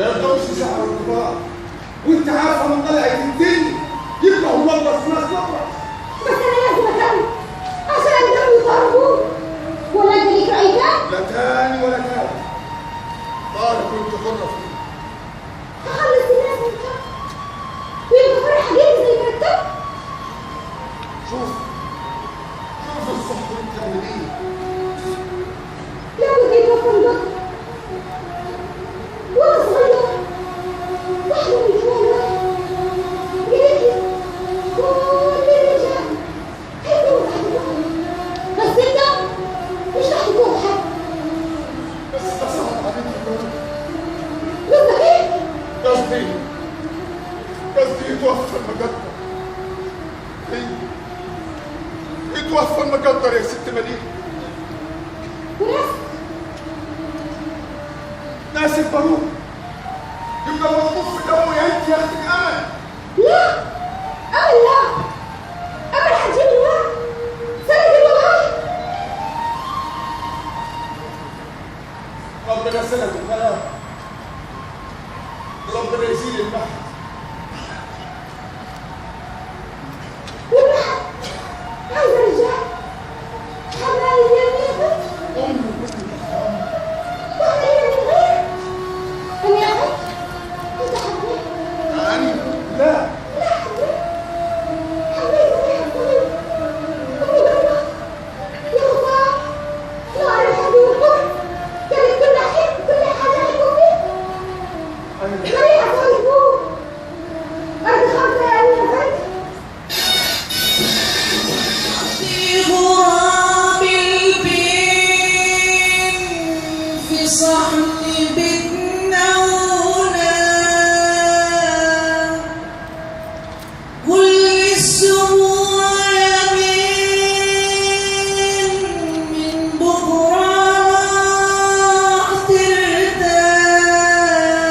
يرضوش شعر الكبار، وانت عارفه من طلعت الدنيا يبقى هو الله في ناس نطلع. بس انا لازم اكمل عشان اقدروا يطردوه. ولا انت ليك راي تاني؟ لا تاني ولا تاني. طارق كنت حره فيه. هخلص الناس من كده ويبقى فرح حقيقي زي ما كتبت. شوف الصح وانت تعمليه. لو جيت وفن ده وانا صغير واحدة من شوية قالت لي كل الرجال هيكونوا تحت الوحدة، بس انت مش تحت كوع حد. بس ده صعب عليك يا طارق. قصدك ايه؟ قصدي يتوفى المقدر. يتوفى المقدر يا ست مليك. ناس البارود يبقى مطلوب في دمه يا انت يا اختي امل. لا امل لا، امل هتجيب الوقت سند الوقت. ربنا سلم الكلام، ربنا يزيل المحن.